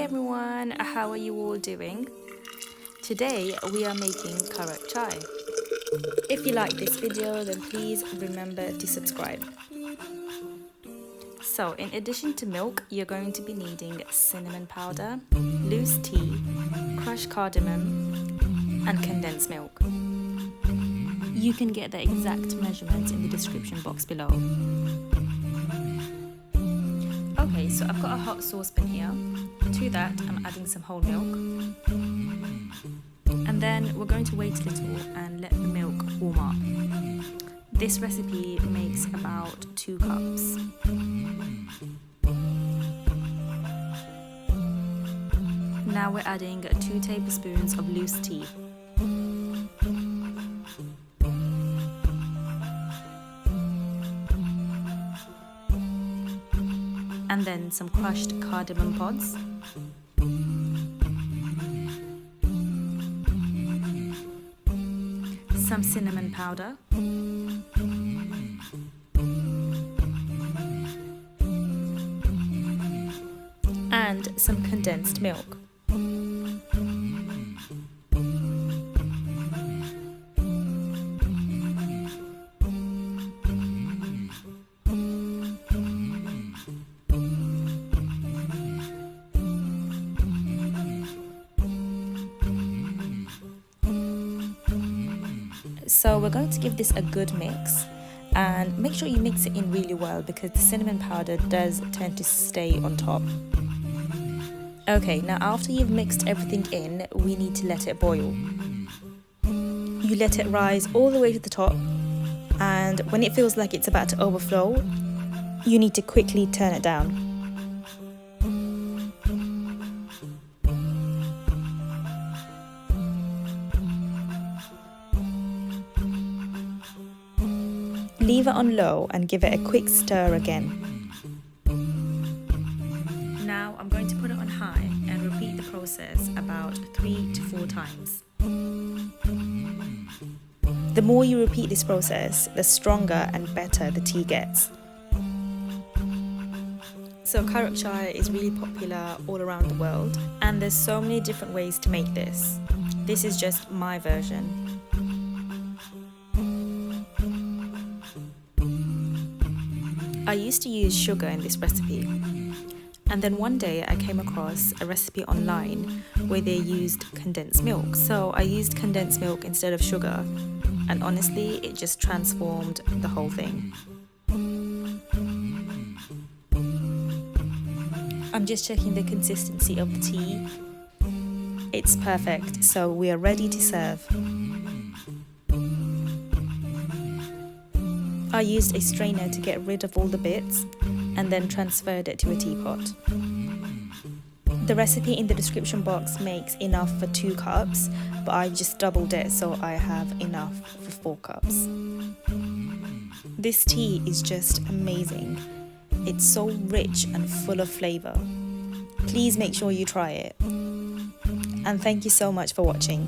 everyone, how are you all doing? Today we are making Karak chai. If you like this video, then please remember to subscribe. So in addition to milk, you're going to be needing cinnamon powder, loose tea, crushed cardamom and condensed milk. You can get the exact measurements in the description box below. Okay, so I've got a hot saucepan here. To that, I'm adding some whole milk. And then we're going to wait a little and let the milk warm up. This recipe makes about 2 cups. Now we're adding 2 tablespoons of loose tea. And then some crushed cardamom pods. Some cinnamon powder. And some condensed milk. So we're going to give this a good mix, and make sure you mix it in really well because the cinnamon powder does tend to stay on top. Okay, now after you've mixed everything in, we need to let it boil. You let it rise all the way to the top, and when it feels like it's about to overflow, you need to quickly turn it down. Leave it on low and give it a quick stir again. Now I'm going to put it on high and repeat the process about 3 to 4 times. The more you repeat this process, the stronger and better the tea gets. So Karak chai is really popular all around the world, and there's so many different ways to make this. This is just my version. I used to use sugar in this recipe, and then one day I came across a recipe online where they used condensed milk. So I used condensed milk instead of sugar, and honestly it just transformed the whole thing. I'm just checking the consistency of the tea. It's perfect, so we are ready to serve. I used a strainer to get rid of all the bits and then transferred it to a teapot. The recipe in the description box makes enough for 2 cups, but I just doubled it so I have enough for 4 cups. This tea is just amazing. It's so rich and full of flavour. Please make sure you try it. And thank you so much for watching.